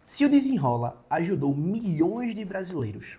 Se o Desenrola ajudou milhões de brasileiros,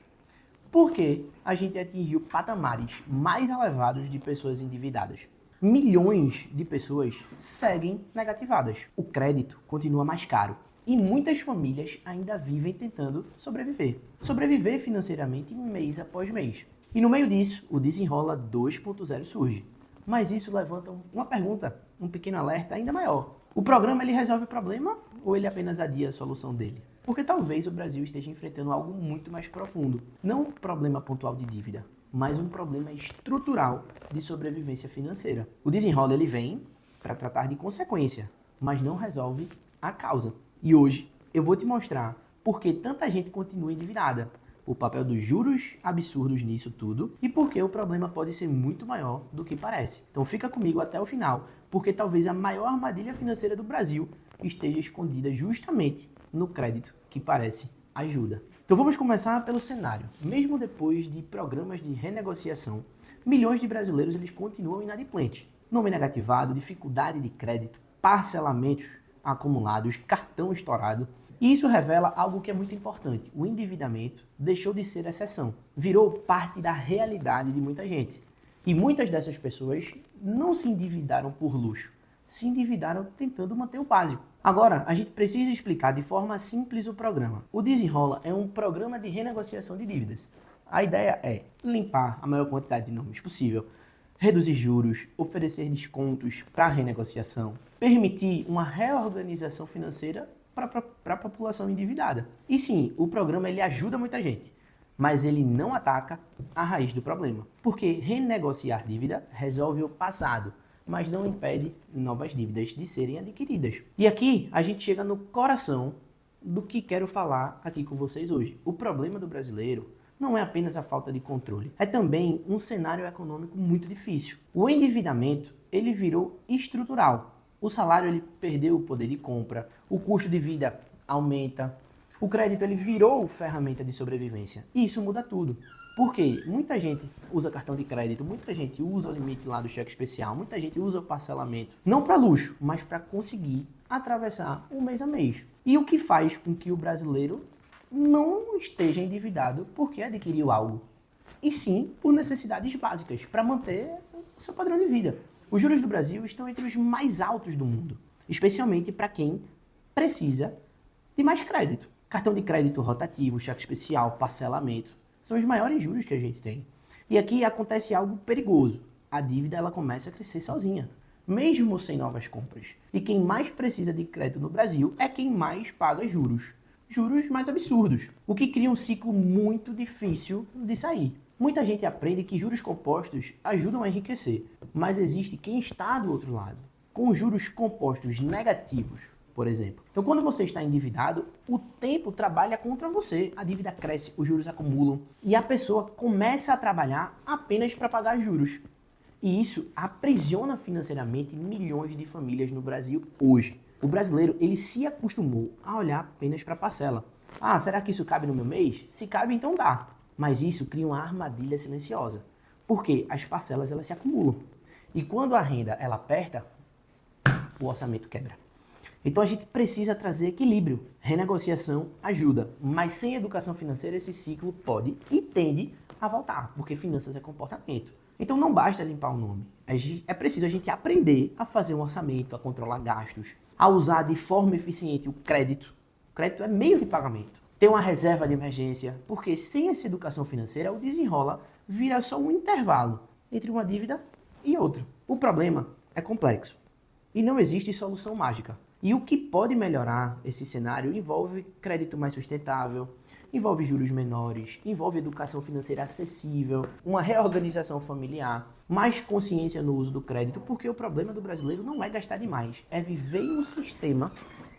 por que a gente atingiu patamares mais elevados de pessoas endividadas? Milhões de pessoas seguem negativadas. O crédito continua mais caro e muitas famílias ainda vivem tentando sobreviver. Sobreviver financeiramente mês após mês. E no meio disso, o Desenrola 2.0 surge. Mas isso levanta uma pergunta, um pequeno alerta ainda maior. O programa ele resolve o problema ou ele apenas adia a solução dele? Porque talvez o Brasil esteja enfrentando algo muito mais profundo. Não um problema pontual de dívida, mas um problema estrutural de sobrevivência financeira. O Desenrola ele vem para tratar de consequência, mas não resolve a causa. E hoje eu vou te mostrar por que tanta gente continua endividada, o papel dos juros absurdos nisso tudo e por que o problema pode ser muito maior do que parece. Então fica comigo até o final, porque talvez a maior armadilha financeira do Brasil esteja escondida justamente no crédito que parece ajuda. Então vamos começar pelo cenário. Mesmo depois de programas de renegociação, milhões de brasileiros eles continuam inadimplentes. Nome negativado, dificuldade de crédito, parcelamentos acumulados, cartão estourado. E isso revela algo que é muito importante. O endividamento deixou de ser exceção, virou parte da realidade de muita gente. E muitas dessas pessoas não se endividaram por luxo, se endividaram tentando manter o básico. Agora, a gente precisa explicar de forma simples o programa. O Desenrola é um programa de renegociação de dívidas. A ideia é limpar a maior quantidade de nomes possível, reduzir juros, oferecer descontos para a renegociação, permitir uma reorganização financeira para a população endividada. E sim, o programa ele ajuda muita gente, mas ele não ataca a raiz do problema. Porque renegociar dívida resolve o passado, mas não impede novas dívidas de serem adquiridas. E aqui a gente chega no coração do que quero falar aqui com vocês hoje. O problema do brasileiro não é apenas a falta de controle, é também um cenário econômico muito difícil. O endividamento ele virou estrutural. O salário ele perdeu o poder de compra, o custo de vida aumenta, o crédito ele virou ferramenta de sobrevivência. E isso muda tudo. Porque muita gente usa cartão de crédito, muita gente usa o limite lá do cheque especial, muita gente usa o parcelamento, não para luxo, mas para conseguir atravessar o mês a mês. E o que faz com que o brasileiro não esteja endividado porque adquiriu algo, e sim por necessidades básicas para manter o seu padrão de vida. Os juros do Brasil estão entre os mais altos do mundo, especialmente para quem precisa de mais crédito. Cartão de crédito rotativo, cheque especial, parcelamento, são os maiores juros que a gente tem. E aqui acontece algo perigoso. A dívida ela começa a crescer sozinha, mesmo sem novas compras. E quem mais precisa de crédito no Brasil é quem mais paga juros. Juros mais absurdos, o que cria um ciclo muito difícil de sair. Muita gente aprende que juros compostos ajudam a enriquecer, mas existe quem está do outro lado, com juros compostos negativos, por exemplo. Então, quando você está endividado, o tempo trabalha contra você, a dívida cresce, os juros acumulam e a pessoa começa a trabalhar apenas para pagar juros. E isso aprisiona financeiramente milhões de famílias no Brasil hoje. O brasileiro, ele se acostumou a olhar apenas para a parcela. Ah, será que isso cabe no meu mês? Se cabe, então dá. Mas isso cria uma armadilha silenciosa. Porque as parcelas, elas se acumulam. E quando a renda, ela aperta, o orçamento quebra. Então a gente precisa trazer equilíbrio. Renegociação ajuda. Mas sem educação financeira, esse ciclo pode e tende a voltar. Porque finanças é comportamento. Então não basta limpar o nome. É preciso a gente aprender a fazer um orçamento, a controlar gastos, a usar de forma eficiente o crédito. O crédito é meio de pagamento. Ter uma reserva de emergência, porque sem essa educação financeira, o Desenrola vira só um intervalo entre uma dívida e outra. O problema é complexo e não existe solução mágica. E o que pode melhorar esse cenário envolve crédito mais sustentável, envolve juros menores, envolve educação financeira acessível, uma reorganização familiar, mais consciência no uso do crédito, porque o problema do brasileiro não é gastar demais, é viver em um sistema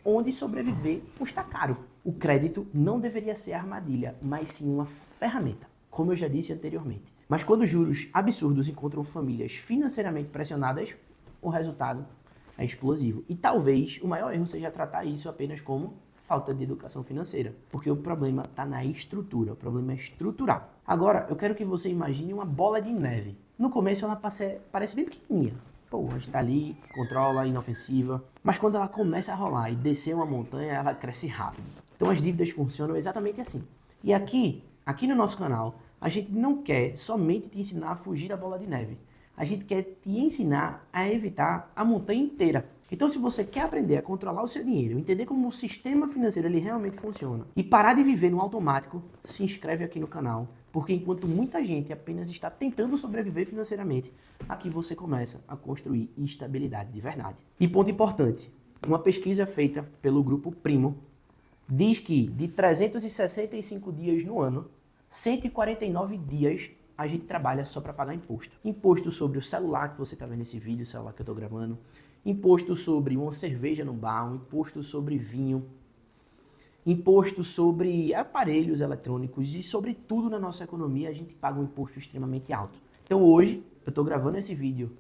onde sobreviver custa caro. O crédito não deveria ser armadilha, mas sim uma ferramenta, como eu já disse anteriormente. Mas quando os juros absurdos encontram famílias financeiramente pressionadas, o resultado é explosivo. E talvez o maior erro seja tratar isso apenas como falta de educação financeira, porque o problema está na estrutura, o problema é estrutural. Agora, eu quero que você imagine uma bola de neve. No começo ela parece bem pequenininha. Pô, a gente tá ali, controla, inofensiva. Mas quando ela começa a rolar e descer uma montanha, ela cresce rápido. Então as dívidas funcionam exatamente assim. E aqui no nosso canal, a gente não quer somente te ensinar a fugir da bola de neve. A gente quer te ensinar a evitar a montanha inteira. Então, se você quer aprender a controlar o seu dinheiro, entender como o sistema financeiro ele realmente funciona e parar de viver no automático, se inscreve aqui no canal, porque enquanto muita gente apenas está tentando sobreviver financeiramente, aqui você começa a construir estabilidade de verdade. E ponto importante, uma pesquisa feita pelo grupo Primo diz que de 365 dias no ano, 149 dias a gente trabalha só para pagar imposto. Imposto sobre o celular que você está vendo esse vídeo, o celular que eu estou gravando. Imposto sobre uma cerveja no bar, um imposto sobre vinho. Imposto sobre aparelhos eletrônicos e sobre tudo na nossa economia a gente paga um imposto extremamente alto. Então hoje eu estou gravando esse vídeo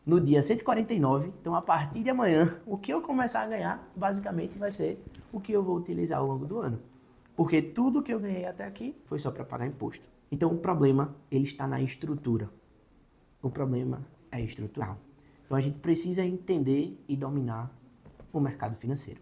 no dia 149, então a partir de amanhã o que eu começar a ganhar basicamente vai ser o que eu vou utilizar ao longo do ano. Porque tudo que eu ganhei até aqui foi só para pagar imposto. Então o problema ele está na estrutura. O problema é estrutural. Então a gente precisa entender e dominar o mercado financeiro.